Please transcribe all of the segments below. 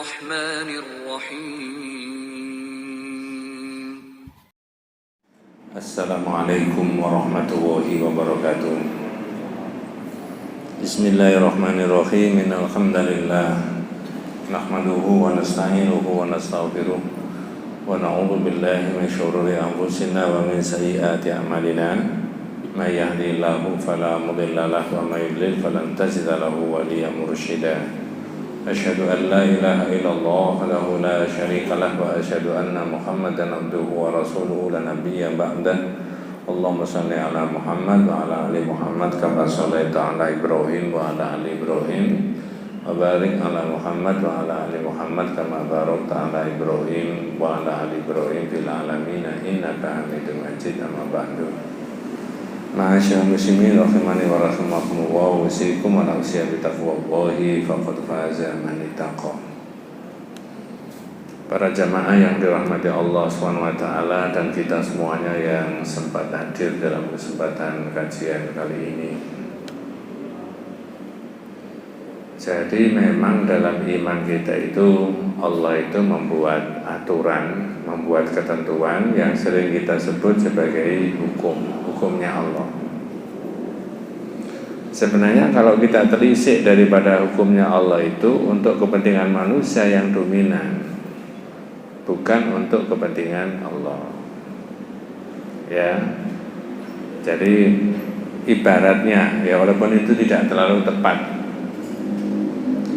الرحمن الرحيم. السلام عليكم ورحمة الله وبركاته. بسم الله الرحمن الرحيم. إن الحمد لله نحمده ونستعينه ونستغفره ونعوذ بالله من شرور أنفسنا ومن سيئات أعمالنا. من يهدي الله فلا مضل له ومن يضلل فلن تجد له وليا مرشدا. أشهد أن لا إله إلا الله وحده لا شريك له وأشهد أن محمدا عبده ورسوله لا نبي بعده. اللهم صل على محمد وعلى آل محمد كما صليت على إبراهيم وعلى آل إبراهيم وبارك على محمد وعلى آل محمد كما باركت على إبراهيم وعلى آل إبراهيم في العالمين إنك حميد مجيد. أما بعد. Ma'asyiral muslimin rahimani wa rahimakumullah, usikum wa nafsiya bitaqwallahi faqad faza man ittaqa. Para jamaah yang dirahmati Allah SWT dan kita semuanya yang sempat hadir dalam kesempatan kajian kali ini. Jadi memang dalam iman kita itu Allah itu membuat aturan, membuat ketentuan yang sering kita sebut sebagai hukumnya Allah. Sebenarnya kalau kita telisik daripada hukumnya Allah itu untuk kepentingan manusia yang dominan, bukan untuk kepentingan Allah. Ya. Jadi ibaratnya ya, walaupun itu tidak terlalu tepat,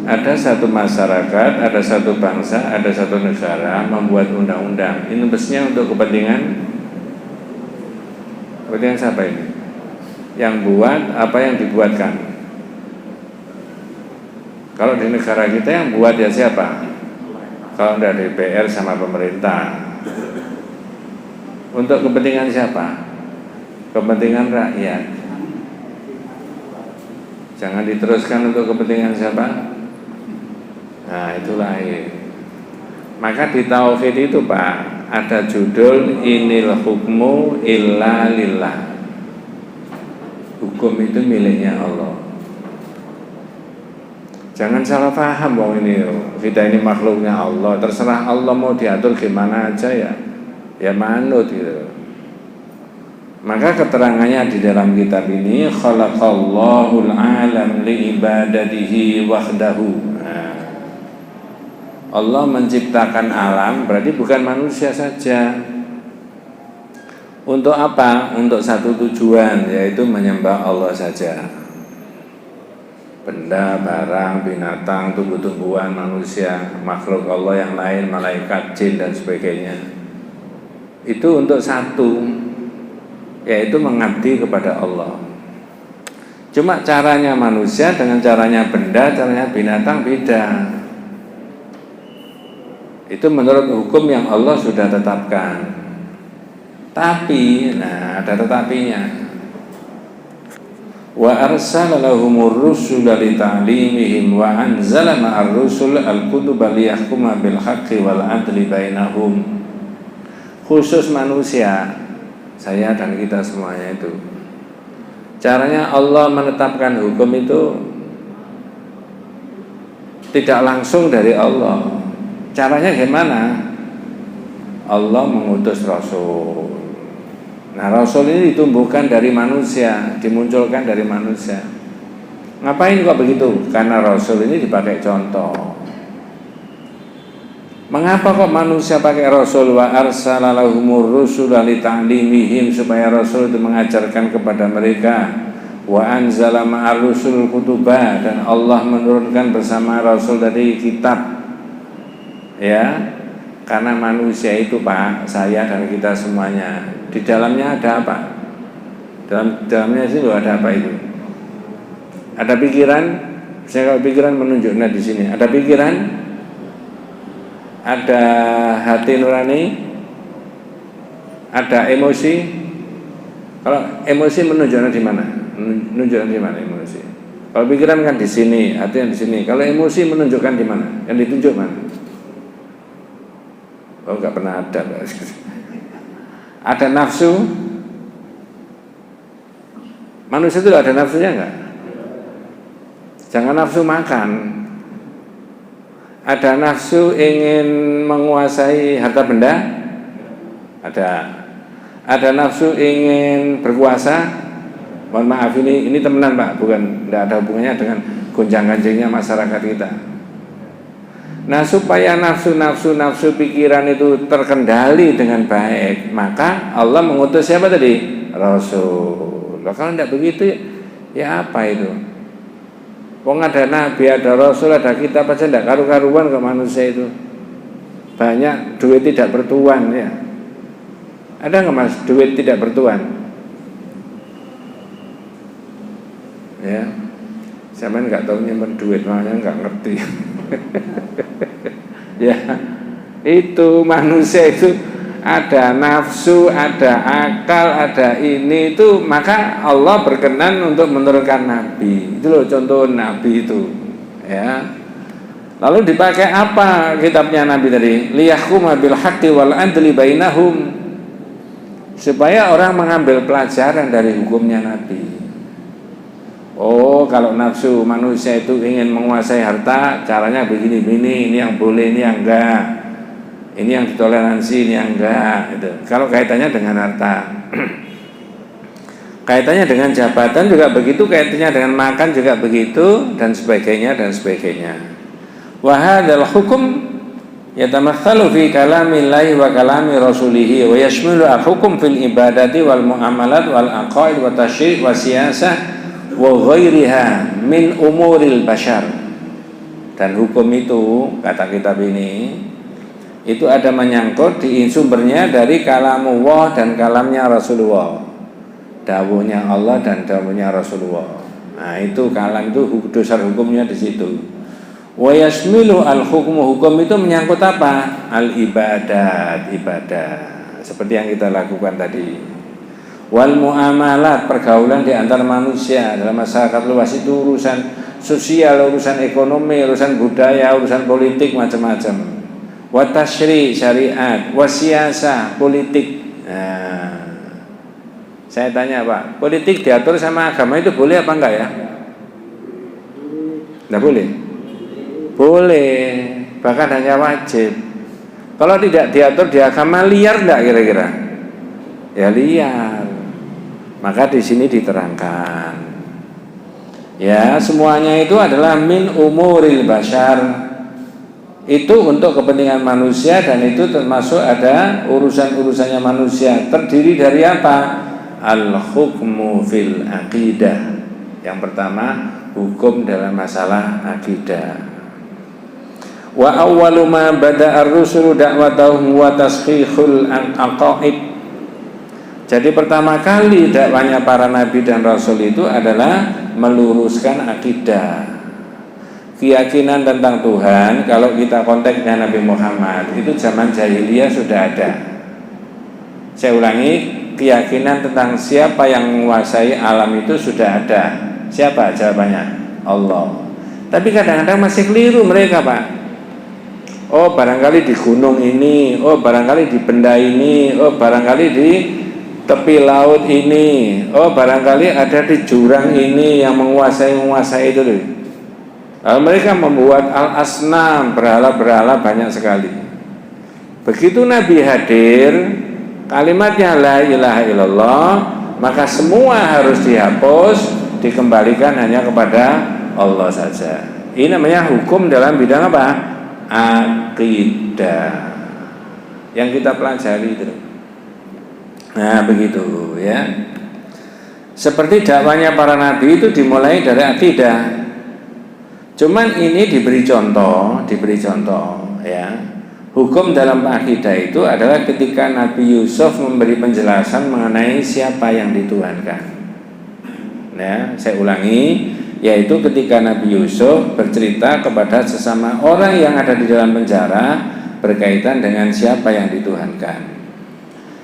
ada satu masyarakat, ada satu bangsa, ada satu negara membuat undang-undang. Ini mestinya untuk kepentingan siapa ini? Yang buat apa yang dibuatkan? Kalau di negara kita yang buat ya siapa? Kalau dari DPR sama pemerintah. Untuk kepentingan siapa? Kepentingan rakyat. Jangan diteruskan untuk kepentingan siapa? Nah, itulah ini. Maka di tauhid itu Pak, ada judul inil hukmu illa lillah. Hukum itu miliknya Allah. Jangan salah paham bahwa kita ini makhluknya Allah. Terserah Allah mau diatur gimana aja ya. Ya manut gitu. Maka keterangannya di dalam kitab ini, khalaqallahul alam li ibadatihi wahdahu. Allah menciptakan alam berarti bukan manusia saja. Untuk apa? Untuk satu tujuan, yaitu menyembah Allah saja. Benda, barang, binatang, tumbuh-tumbuhan, manusia, makhluk Allah yang lain, malaikat, jin dan sebagainya, itu untuk satu, yaitu mengabdi kepada Allah. Cuma caranya manusia dengan caranya benda, caranya binatang beda. Itu menurut hukum yang Allah sudah tetapkan. Tapi, ada tetapinya. Wa arsala lahumur rusula lita'limihim wa anzala ma'ar rusul al-kutuba liyahkuma bil haqqi wal adli bainahum. Khusus manusia, saya dan kita semuanya itu. Caranya Allah menetapkan hukum itu tidak langsung dari Allah. Caranya gimana? Allah mengutus Rasul. Nah, Rasul ini ditumbuhkan dari manusia, dimunculkan dari manusia. Ngapain kok begitu? Karena Rasul ini dipakai contoh. Mengapa kok manusia pakai Rasul? Wa arsala lahumur rusula lita'limihim, supaya Rasul itu mengajarkan kepada mereka. Wa anzala ma'ar rusul kutubah, dan Allah menurunkan bersama Rasul dari kitab. Ya, karena manusia itu Pak, saya dan kita semuanya, di dalamnya ada apa? Dalamnya itu ada apa itu? Ada pikiran. Saya kalau pikiran menunjuknya di sini. Ada pikiran, ada hati nurani, ada emosi. Kalau emosi menunjuknya di mana? Menunjukkan di mana emosi? Kalau pikiran kan di sini, hati yang di sini. Kalau emosi menunjukkan di mana? Yang ditunjuk mana? Oh, enggak pernah ada. Ada nafsu. Manusia itu ada nafsunya enggak? Jangan nafsu makan. Ada nafsu ingin menguasai harta benda? Ada. Ada nafsu ingin berkuasa? Mohon maaf, ini temenan Pak, bukan, tidak ada hubungannya dengan gonjang-ganjingnya masyarakat kita. Nah, supaya nafsu pikiran itu terkendali dengan baik, maka Allah mengutus siapa tadi? Rasul. Kalau tidak begitu, ya apa itu? Wong ada nabi, ada rasul, ada kitab aja tidak karu-karuan ke manusia itu. Banyak duit tidak bertuan ya. Ada nggak Mas duit tidak bertuan? Ya, saya nggak tahu nyimpen duit, makanya nggak ngerti. Ya, itu manusia itu ada nafsu, ada akal, ada ini itu, maka Allah berkenan untuk menurunkan nabi. Itu loh contoh nabi itu. Ya. Lalu dipakai apa kitabnya nabi tadi? Liyahkuma bil haqqi wal adli bainahum. Supaya orang mengambil pelajaran dari hukumnya nabi. Oh, kalau nafsu manusia itu ingin menguasai harta, caranya begini-begini, ini yang boleh, ini yang enggak. Ini yang ditoleransi, ini yang enggak gitu. Kalau kaitannya dengan harta. Kaitannya dengan jabatan juga begitu, kaitannya dengan makan juga begitu, dan sebagainya dan sebagainya. Wa hadzal hukum yatamatsalu fi kalamillahi wa kalami rasulih wa yashmilu al-hukum fil ibadati wal muamalat wal aqaid wa tasyri' wa siyasah wa ghairiha min umuril bashar. Dan hukum itu, kata kitab ini, itu ada menyangkut di sumbernya dari kalamullah dan kalamnya Rasulullah, dawuhnya Allah dan dawuhnya Rasulullah. Nah, itu kalam itu dasar hukumnya di situ. Wa yasmilu al-hukmu, hukum itu menyangkut apa? Al-ibadat, ibadah. Seperti yang kita lakukan tadi. Wal muamalat, pergaulan di antara manusia dalam masyarakat luas itu urusan sosial, urusan ekonomi, urusan budaya, urusan politik, macam-macam. Wa tasyri' syariat, wa siyasah, politik. Nah, saya tanya Pak, politik diatur sama agama itu boleh apa enggak ya? Enggak boleh? Boleh, bahkan hanya wajib. Kalau tidak diatur di agama, liar enggak kira-kira? Ya liar. Maka di sini diterangkan, ya semuanya itu adalah min umuril bashar, itu untuk kepentingan manusia, dan itu termasuk ada urusan-urusannya manusia. Terdiri dari apa? Al-hukmu fil aqidah. Yang pertama, hukum dalam masalah akidah. Wa awwalu ma bada'a ar-rusulu da'watahum wa tasfihul aqaid. Jadi pertama kali dakwanya para nabi dan rasul itu adalah meluruskan akidah, keyakinan tentang Tuhan. Kalau kita konteksnya Nabi Muhammad, itu zaman jahiliyah sudah ada. Saya ulangi, keyakinan tentang siapa yang menguasai alam itu sudah ada. Siapa? Jawabannya Allah. Tapi kadang-kadang masih keliru mereka Pak. Oh barangkali di gunung ini, oh barangkali di benda ini, oh barangkali di tepi laut ini, oh barangkali ada di jurang ini yang menguasai itu loh. Mereka membuat al-asnam, berhala-berhala banyak sekali. Begitu Nabi hadir, kalimatnya la ilaha illallah, maka semua harus dihapus, dikembalikan hanya kepada Allah saja. Ini namanya hukum dalam bidang apa? Akidah yang kita pelajari itu. Nah begitu ya. Seperti dakwanya para nabi itu dimulai dari akidah. Cuman ini diberi contoh ya. Hukum dalam akidah itu adalah ketika Nabi Yusuf memberi penjelasan mengenai siapa yang dituhankan. Nah, saya ulangi, yaitu ketika Nabi Yusuf bercerita kepada sesama orang yang ada di dalam penjara berkaitan dengan siapa yang dituhankan.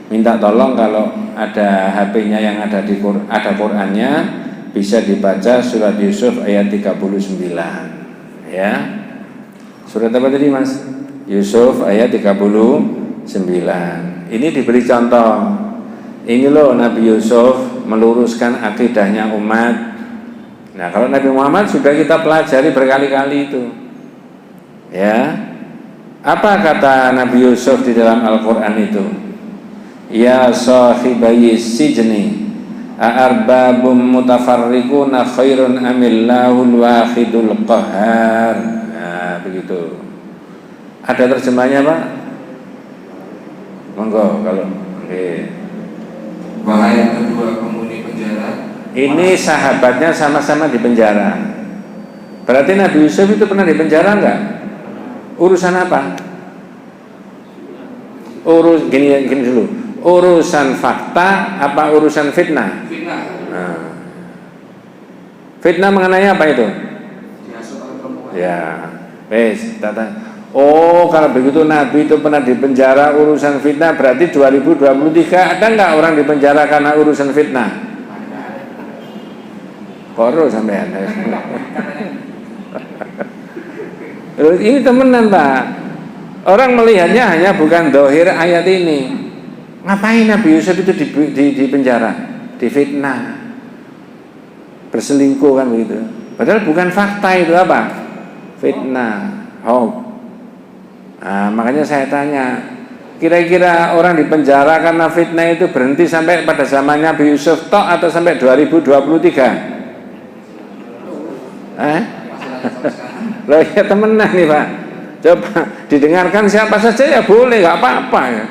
Minta tolong kalau ada HP-nya yang ada Qur'annya, bisa dibaca surat Yusuf ayat 39 ya. Surat apa tadi Mas? Yusuf ayat 39. Ini diberi contoh. Ini loh Nabi Yusuf meluruskan akidahnya umat. Nah kalau Nabi Muhammad sudah kita pelajari berkali-kali itu Ya. Apa kata Nabi Yusuf di dalam Al-Qur'an itu? Ya sahibayi sijni a'arbabum mutafarriquna khairun amillahul wahidul qahar. Nah, begitu. Ada terjemahnya, Pak? Monggo kalau wahai kedua penghuni penjara. Ini sahabatnya sama-sama di penjara. Berarti Nabi Yusuf itu pernah di penjara enggak? Urusan apa? Gini dulu. Urusan fakta apa urusan fitnah? Fitnah. Nah. Fitnah mengenai apa itu? Ya, wes, oh, kalau begitu Nabi itu pernah di penjara urusan fitnah, berarti 2023 ada enggak orang di penjara karena urusan fitnah? Koro sampean. Ini temenan, Pak. Orang melihatnya hanya bukan dohir ayat ini. Ngapain Nabi Yusuf itu di penjara? Di fitnah, berselingkuh kan begitu. Padahal bukan fakta itu, apa? Fitnah, hoax. Nah, makanya saya tanya, kira-kira orang di penjara karena fitnah itu berhenti sampai pada zamannya Nabi Yusuf tok atau sampai 2023? Loh ya temenan nih, Pak. Coba didengarkan siapa saja ya boleh, nggak apa-apa ya.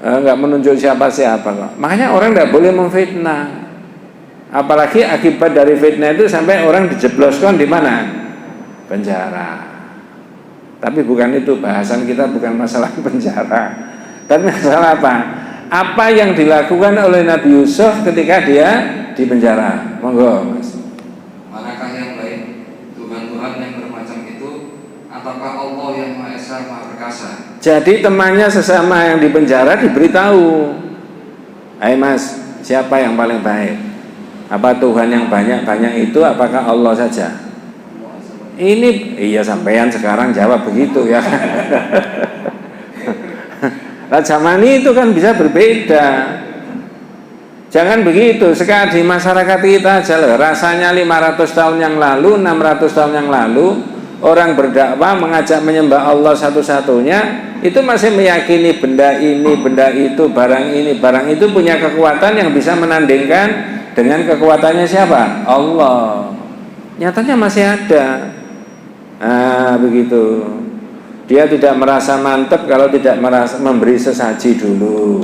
Nggak menunjuk siapa-siapa kok. Makanya orang nggak boleh memfitnah. Apalagi akibat dari fitnah itu sampai orang dijebloskan di mana? Penjara. Tapi bukan itu, bahasan kita bukan masalah penjara. Tapi masalah apa? Apa yang dilakukan oleh Nabi Yusuf ketika dia di penjara? Monggo, Mas. Manakah yang baik? Tuhan-Tuhan yang bermacam itu ataukah Allah yang Maha Esa Maha Perkasa? Jadi temannya sesama yang di penjara diberitahu, "Hai Mas, siapa yang paling baik? Apa Tuhan yang banyak-banyak itu apakah Allah saja?" Ini iya sampean sekarang jawab begitu ya. Nah, zaman itu kan bisa berbeda. Jangan begitu. Sekarang di masyarakat kita aja loh. Rasanya 500 tahun yang lalu, 600 tahun yang lalu, orang berdakwah mengajak menyembah Allah satu-satunya, itu masih meyakini benda ini, benda itu, barang ini, barang itu punya kekuatan yang bisa menandingkan dengan kekuatannya siapa? Allah. Nyatanya masih ada. Nah, begitu. Dia tidak merasa mantap kalau tidak merasa memberi sesaji dulu.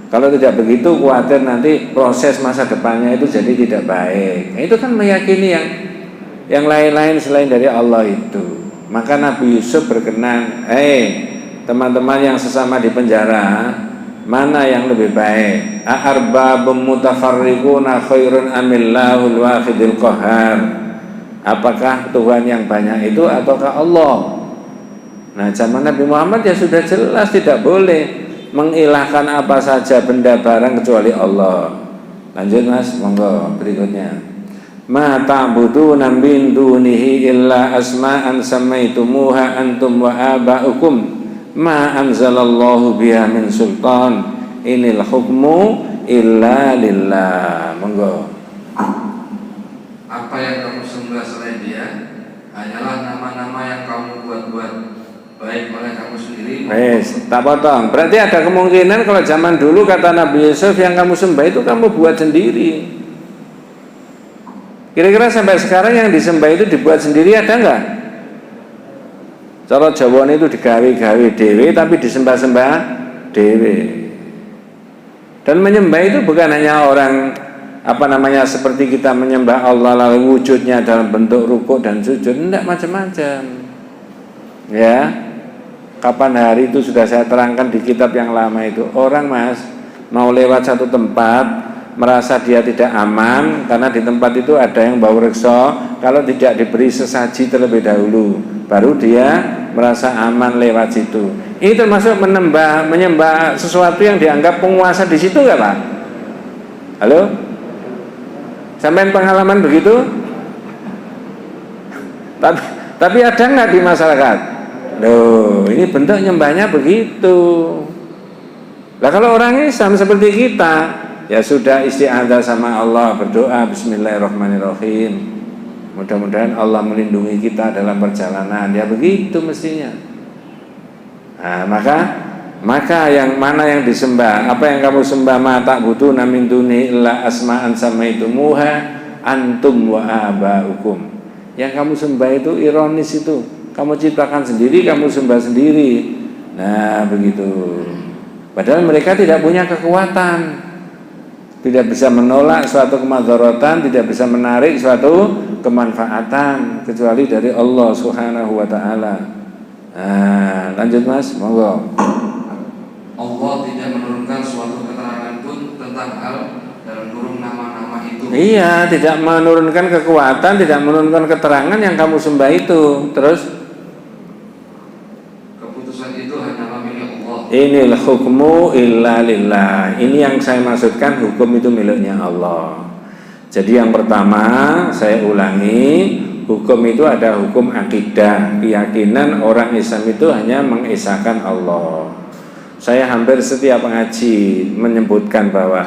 Kalau tidak begitu, khawatir nanti proses masa depannya itu jadi tidak baik. Nah, itu kan meyakini yang lain-lain selain dari Allah itu. Maka Nabi Yusuf berkenan, teman-teman yang sesama di penjara, mana yang lebih baik? A'arbabum mutafarriquna khairun amillahul wahidil qahar. Apakah Tuhan yang banyak itu ataukah Allah? Nah, zaman Nabi Muhammad ya sudah jelas tidak boleh mengilahkan apa saja benda barang kecuali Allah. Lanjut Mas, monggo berikutnya. Ma ta'buduna min dunihi illa asma'an samaitumuha antum wa aba'ukum ma anzalallahu biha min sultan inil hukmu illa lillah. Monggo. Apa yang kamu sembah selain Dia hanyalah nama-nama yang kamu buat-buat, baik oleh kamu sendiri. Tak potong. Berarti ada kemungkinan kalau zaman dulu kata Nabi Yusuf yang kamu sembah itu kamu buat sendiri. Kira-kira sampai sekarang yang disembah itu dibuat sendiri ada enggak? Cara Jawa itu digawe-gawe dewe tapi disembah-sembah dewe. Dan menyembah itu bukan hanya orang seperti kita menyembah Allah lalu wujudnya dalam bentuk rukuk dan sujud, enggak, macam-macam. Ya. Kapan hari itu sudah saya terangkan di kitab yang lama itu. Orang Mas mau lewat satu tempat merasa dia tidak aman karena di tempat itu ada yang bau rekso, kalau tidak diberi sesaji terlebih dahulu baru dia merasa aman lewat situ. Ini termasuk menyembah sesuatu yang dianggap penguasa di situ enggak, Pak? Halo? Sampai pengalaman begitu? Tapi ada nggak di masyarakat? Loh, ini bentuk nyembahnya begitu. Lah kalau orang Islam seperti kita, ya sudah isti'adzah sama Allah, berdoa Bismillahirrahmanirrahim. Mudah-mudahan Allah melindungi kita dalam perjalanan. Ya begitu mestinya. Nah, maka yang mana yang disembah? Apa yang kamu sembah? Ma ta'buduna min duni illa asma'an samaitumuha antum wa aba'ukum. Yang kamu sembah itu ironis itu. Kamu ciptakan sendiri, kamu sembah sendiri. Nah, begitu. Padahal mereka tidak punya kekuatan, tidak bisa menolak suatu kemadharatan, tidak bisa menarik suatu kemanfaatan kecuali dari Allah Subhanahu wa taala. Nah, lanjut Mas, monggo. Allah tidak menurunkan suatu keterangan pun tentang hal dalam kurung nama-nama itu. Iya, tidak menurunkan kekuatan, tidak menurunkan keterangan yang kamu sembah itu. Terus keputusan itu hanyalah milik Allah. Inil hukmu illa lillah. Ini yang saya maksudkan, hukum itu miliknya Allah. Jadi yang pertama saya ulangi, hukum itu ada hukum akidah, keyakinan orang Islam itu hanya mengesahkan Allah. Saya hampir setiap ngaji menyebutkan bahwa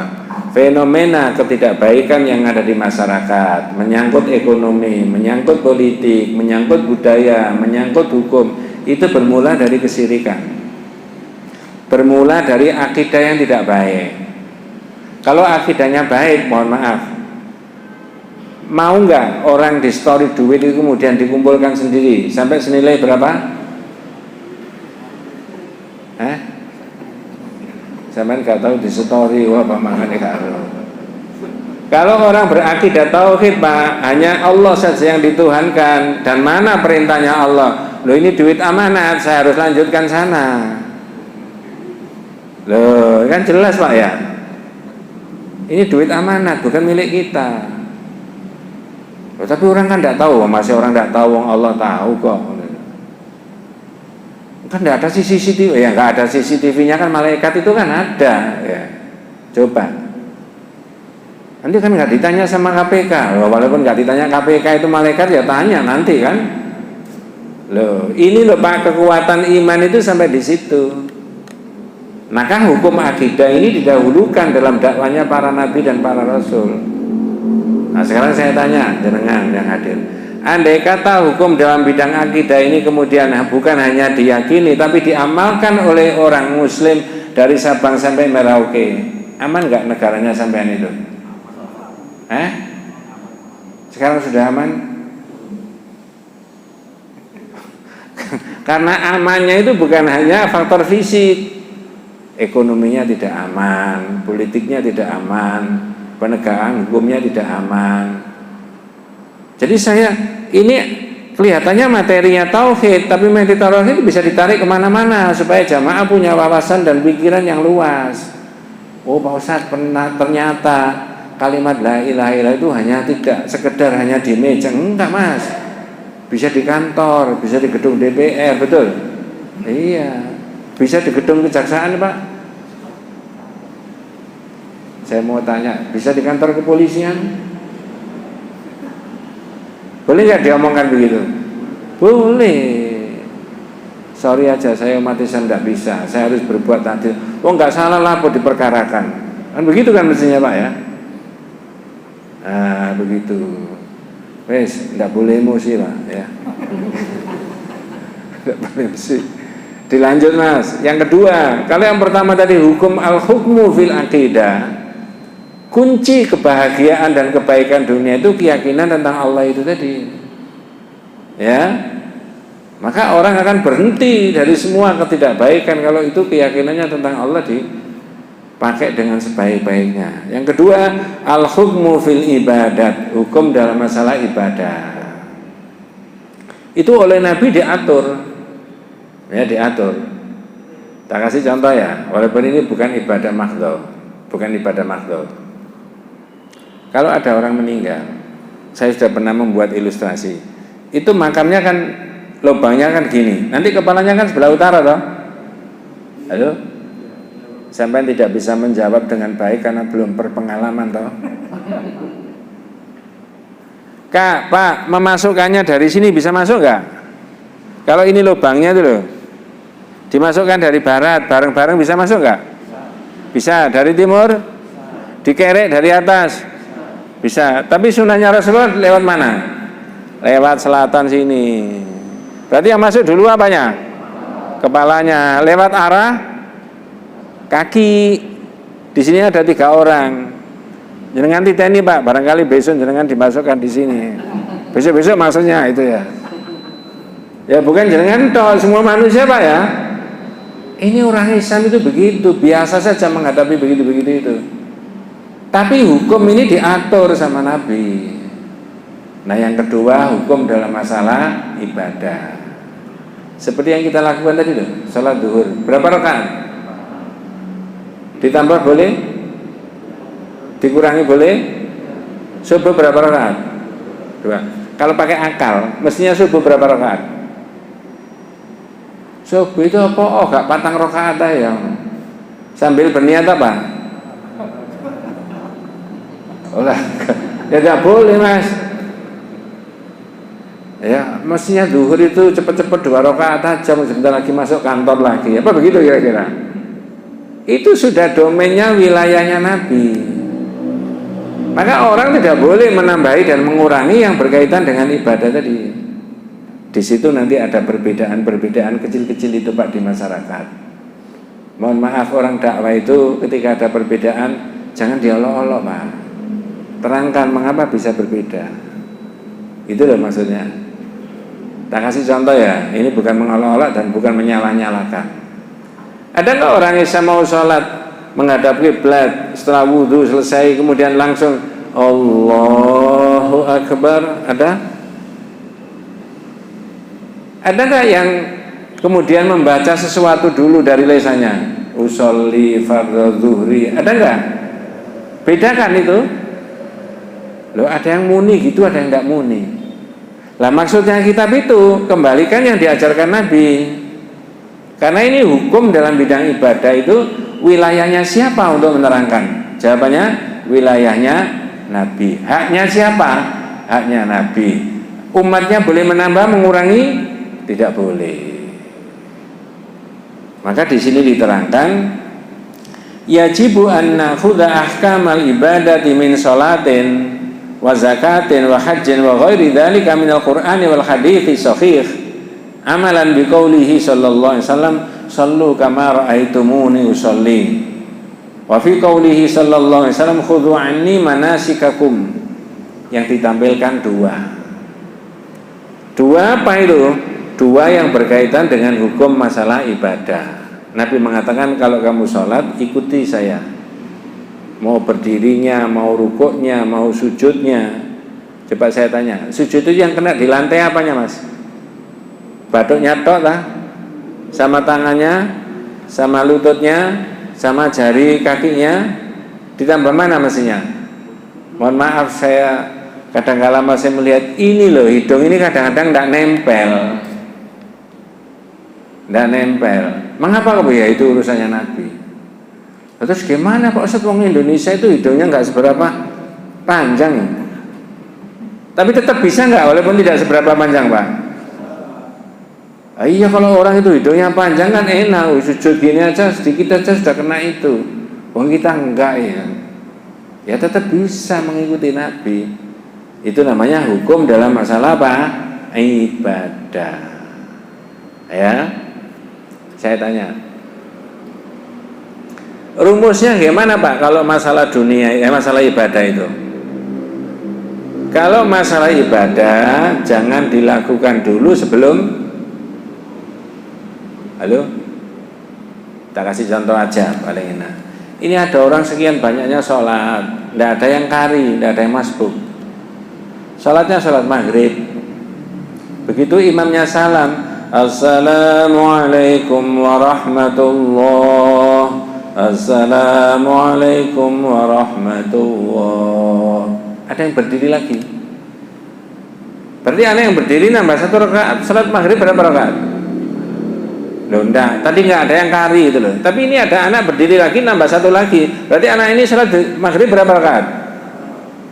fenomena ketidakbaikan yang ada di masyarakat, menyangkut ekonomi, menyangkut politik, menyangkut budaya, menyangkut hukum, itu bermula dari kesyirikan, bermula dari akidah yang tidak baik. Kalau akidahnya baik, mohon maaf, mau nggak orang di story duit itu kemudian dikumpulkan sendiri sampai senilai berapa? Sampai nggak tahu di story, wah apa makanya karo. Kalau orang berakidah tauhid, Pak, hanya Allah saja yang dituhankan. Dan mana perintahnya Allah? Loh, ini duit amanat, saya harus lanjutkan sana. Loh, kan jelas Pak ya. Ini duit amanat, bukan milik kita. Loh, tapi orang kan tidak tahu, masih orang tidak tahu, Allah tahu kok. Kan tidak ada CCTV, ya nggak ada CCTV-nya kan, malaikat itu kan ada, ya. Coba. Nanti kan nggak ditanya sama KPK, walaupun nggak ditanya KPK itu malaikat ya tanya nanti kan. Loh, ini loh Pak, kekuatan iman itu sampai di situ. Maka hukum akidah ini didahulukan dalam dakwanya para nabi dan para rasul. Nah sekarang saya tanya jenengan yang hadir, andai kata hukum dalam bidang akidah ini kemudian bukan hanya diyakini tapi diamalkan oleh orang muslim dari Sabang sampai Merauke, aman nggak negaranya sampean itu? Sekarang sudah aman? Karena amannya itu bukan hanya faktor fisik, ekonominya tidak aman, politiknya tidak aman, penegakan hukumnya tidak aman. Jadi ini kelihatannya materinya tauhid, tapi materi tauhid itu bisa ditarik kemana-mana supaya jamaah punya wawasan dan pikiran yang luas. Oh Pak Ustadz, ternyata kalimat la ilaha illallah itu hanya tidak sekedar hanya di meja, enggak Mas, bisa di kantor, bisa di gedung DPR, betul? Iya, bisa di gedung kejaksaan Pak. Saya mau tanya, bisa di kantor kepolisian? Boleh nggak diomongkan begitu? Boleh. Sorry aja, saya umat Islam nggak bisa, saya harus berbuat adil. Oh nggak salah lah, kok diperkarakan. Kan begitu kan mestinya Pak ya? Nah begitu. Wes, nggak boleh emosi lah ya. Nggak boleh emosi. Dilanjut Mas. Yang kedua, kalau yang pertama tadi hukum al-hukmu fil aqidah, kunci kebahagiaan dan kebaikan dunia itu keyakinan tentang Allah itu tadi. Ya. Maka orang akan berhenti dari semua ketidakbaikan kalau itu keyakinannya tentang Allah dipakai dengan sebaik-baiknya. Yang kedua, al-hukmu fil ibadat, hukum dalam masalah ibadah. Itu oleh Nabi diatur. Ya, diatur. Tak kasih contoh ya, walaupun ini bukan ibadah mahdhah, bukan ibadah mahdhah. Kalau ada orang meninggal, saya sudah pernah membuat ilustrasi. Itu makamnya kan lubangnya kan gini, nanti kepalanya kan sebelah utara toh. Halo? Sampai tidak bisa menjawab dengan baik karena belum berpengalaman toh. Kak, Pak, memasukkannya dari sini bisa masuk nggak? Kalau ini lubangnya itu loh, dimasukkan dari barat, bareng-bareng bisa masuk nggak? Bisa. Dari timur, dikerek dari atas, bisa. Tapi sunnahnya Rasulullah lewat mana? lewat selatan sini. Berarti yang masuk dulu apanya? Kepalanya. Lewat arah kaki. Di sini ada 3 orang. Jenengan titeni Pak, barangkali besok jenengan dimasukkan di sini. Besok maksudnya itu ya. Ya bukan jenengan toh, semua manusia Pak ya. Ini orang Islam itu begitu, biasa saja menghadapi begitu-begitu itu. Tapi hukum ini diatur sama Nabi. Nah yang kedua, hukum dalam masalah ibadah. Seperti yang kita lakukan tadi loh, sholat duhur. Berapa rakaat? Ditambah boleh? Dikurangi boleh? Subuh berapa rakaat? 2. Kalau pakai akal, mestinya subuh berapa rakaat? Subuh itu apa? Oh, gak 4 rakaat ya. Sambil berniat apa? Olah, ya gak boleh Mas. Ya, mestinya zuhur itu cepat-cepat 2 rakaat aja, sebentar lagi masuk kantor lagi. Apa begitu kira-kira? Itu sudah domainnya, wilayahnya Nabi. Maka orang tidak boleh menambahi dan mengurangi yang berkaitan dengan ibadah tadi. Di situ nanti ada perbedaan kecil-kecil itu Pak di masyarakat. Mohon maaf orang dakwah itu ketika ada perbedaan jangan diolok-olok Pak. Terangkan mengapa bisa berbeda. Itu loh maksudnya. Tak kasih contoh ya, ini bukan mengolok-olok dan bukan menyalah-nyalahkan. Ada nggak orang Islam mau sholat menghadap kiblat setelah wudhu selesai kemudian langsung Allahu Akbar? Ada? Ada nggak yang kemudian membaca sesuatu dulu dari lesannya? Usolli fardhu zuhri. Ada nggak? Bedakan itu. Loh ada yang muni gitu, ada yang nggak muni. Lah maksudnya kitab itu kembalikan yang diajarkan Nabi. Karena ini hukum dalam bidang ibadah itu wilayahnya siapa untuk menerangkan? Jawabannya wilayahnya Nabi. Haknya siapa? Haknya Nabi. Umatnya boleh menambah, mengurangi? Tidak boleh. Maka di sini diterangkan yajibu an nakhudha ahkamal ibadati min sholatin wa zakatin wa hajjin wa ghairi dzalika minal qur'ani wal hadithi sahih amalan biqaulihi sallallahu alaihi wasallam sallu kama raaitumuni usolli wa fi qaulihi sallallahu alaihi wasallam khudhu anni manasikakum. Yang ditampilkan dua apa itu? 2 yang berkaitan dengan hukum masalah ibadah. Nabi mengatakan kalau kamu sholat ikuti saya, mau berdirinya, mau rukuknya, mau sujudnya. Coba saya tanya, sujud itu yang kena di lantai apanya Mas? Batuknya tok lah, sama tangannya, sama lututnya, sama jari kakinya, ditambah mana mestinya? Mohon maaf saya kadang-kala masih melihat ini loh, hidung ini kadang-kadang tidak nempel. Tidak nempel. Mengapa ya itu urusannya Nabi? Terus gimana Pak Ustadz, wong Indonesia itu hidungnya nggak seberapa panjang, tapi tetap bisa nggak walaupun tidak seberapa panjang Pak? Iya kalau orang itu hidungnya panjang kan enak, sujud gini aja sedikit aja sudah kena itu. Wong kita enggak ya. Ya tetap bisa mengikuti Nabi. Itu namanya hukum dalam masalah apa? Ibadah. Ya. Saya tanya, rumusnya gimana Pak kalau masalah dunia, masalah ibadah itu? Kalau masalah ibadah jangan dilakukan dulu sebelum. Halo? Kita kasih contoh aja paling enak. Ini ada orang sekian banyaknya sholat, tidak ada yang kari, tidak ada yang masbuk. Sholatnya sholat maghrib. Begitu imamnya salam, Assalamualaikum warahmatullah. Assalamualaikum warahmatullah. Ada yang berdiri lagi. Berarti anak yang berdiri nambah 1 rakaat. Salat maghrib berapa rakaat? Loh enggak, tadi enggak ada yang kari itu loh. Tapi ini ada anak berdiri lagi nambah 1 lagi. Berarti anak ini salat maghrib berapa rakaat?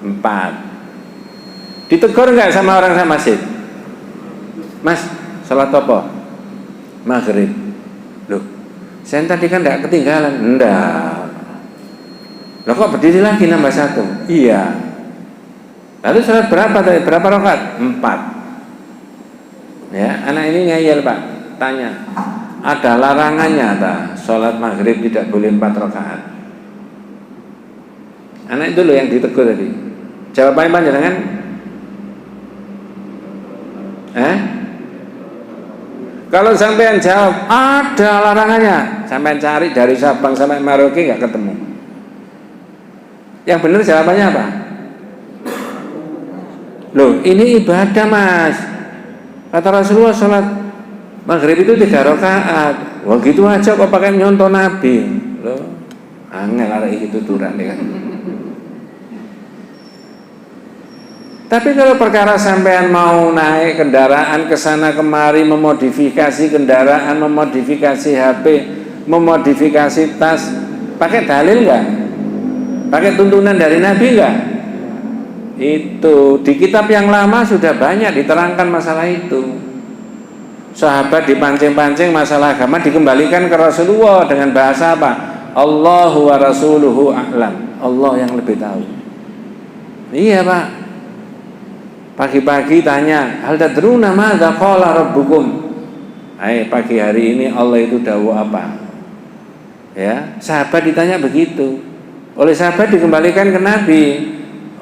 4. Ditegur enggak sama orang sama masjid? Mas, salat apa? Maghrib. Loh, saya tadi kan enggak ketinggalan. Enggak. Loh kok berdiri lagi nambah 1? Iya. Lalu salat berapa tadi? Berapa rakaat? 4. Ya, anak ini ngeyel Pak, tanya, ada larangannya tak? Sholat maghrib tidak boleh 4 rakaat. Anak itu loh yang ditegur tadi. Jawabannya panjenengan? Kalau sampean jawab ada larangannya, sampean cari dari Sabang sampai Merauke nggak ketemu. Yang benar jawabannya apa? Loh, ini ibadah Mas. Kata Rasulullah sholat maghrib itu 3 rakaat. Wah gitu aja kok pakai nyontoh Nabi. Loh, angel arek itu turan ya kan. Tapi kalau perkara sampean mau naik kendaraan ke sana kemari, memodifikasi kendaraan, memodifikasi HP, memodifikasi tas, pakai dalil enggak? Pakai tuntunan dari Nabi enggak? Itu di kitab yang lama sudah banyak diterangkan masalah itu. Sahabat dipancing-pancing masalah agama dikembalikan ke Rasulullah dengan bahasa apa? Allahu wa rasuluhu a'lam. Allah yang lebih tahu. Iya Pak. Pagi-pagi tanya, hal tadruna madza qala rabbukum? Pagi hari ini Allah itu dawuh apa? Ya, sahabat ditanya begitu. Oleh sahabat dikembalikan ke Nabi.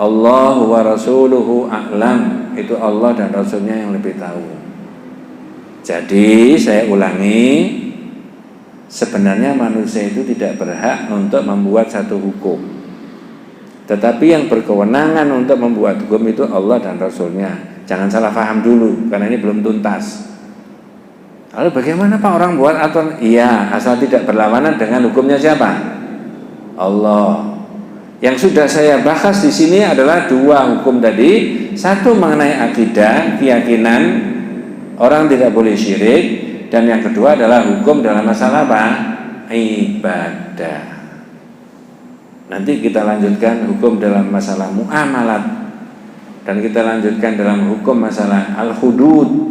Allahu wa rasuluhu a'lam. Itu Allah dan Rasulnya yang lebih tahu. Jadi saya ulangi, sebenarnya manusia itu tidak berhak untuk membuat satu hukum. Tetapi yang berkewenangan untuk membuat hukum itu Allah dan Rasulnya. Jangan salah paham dulu, karena ini belum tuntas. Lalu bagaimana Pak orang buat aturan? Iya, asal tidak berlawanan dengan hukumnya siapa? Allah. Yang sudah saya bahas di sini adalah 2 hukum tadi. Satu mengenai akidah, keyakinan orang tidak boleh syirik, dan yang kedua adalah hukum dalam masalah apa? Ibadah. Nanti kita lanjutkan hukum dalam masalah muamalat, dan kita lanjutkan dalam hukum masalah al-hudud,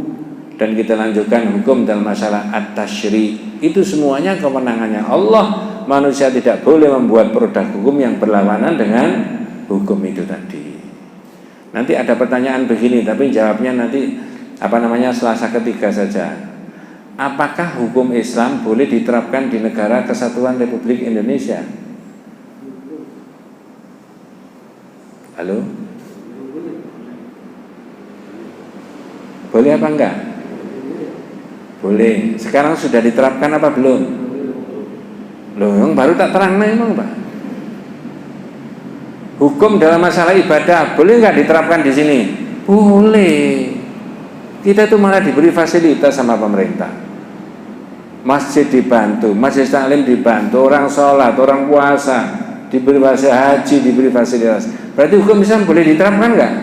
dan kita lanjutkan hukum dalam masalah at-tasyri'. Itu semuanya kewenangannya Allah. Manusia tidak boleh membuat produk hukum yang berlawanan dengan hukum itu tadi. Nanti ada pertanyaan begini, tapi jawabnya nanti Selasa ketiga saja. Apakah hukum Islam boleh diterapkan di negara Kesatuan Republik Indonesia? Halo? Boleh apa enggak? Boleh. Sekarang sudah diterapkan apa belum? Loh, yang baru tak terang emang Pak. Hukum dalam masalah ibadah boleh enggak diterapkan di sini? Boleh. Kita itu malah diberi fasilitas sama pemerintah. Masjid dibantu, masjid taklim dibantu, orang sholat, orang puasa diberi fasilitas, haji diberi fasilitas. Berarti hukum Islam boleh diterapkan enggak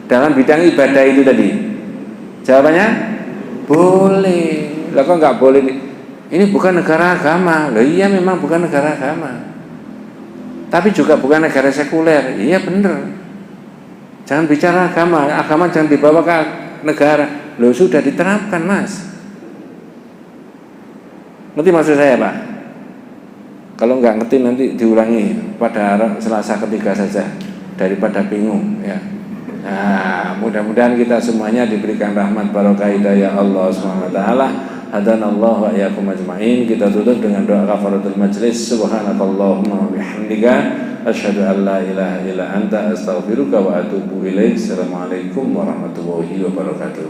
dalam bidang ibadah itu tadi? Jawabannya boleh. Lah kok enggak boleh? Ini bukan negara agama. Loh iya memang bukan negara agama, tapi juga bukan negara sekuler. Iya benar. Jangan bicara agama, agama jangan dibawa ke negara. Loh sudah diterapkan Mas. Ngerti maksud saya Pak? Kalau nggak ngerti nanti diulangi pada Selasa ketiga saja, daripada bingung ya. Nah, mudah-mudahan kita semuanya diberikan rahmat barokah hidayah Allah Subhanahu wa taala. Hadanallahu wa iyyakum ajmain. Kita tutup dengan doa kafaratul majlis. Subhanakallahumma wa bihamdika asyhadu an la ilaha illa anta astaghfiruka wa atubu ilaik. Assalamualaikum warahmatullahi wabarakatuh.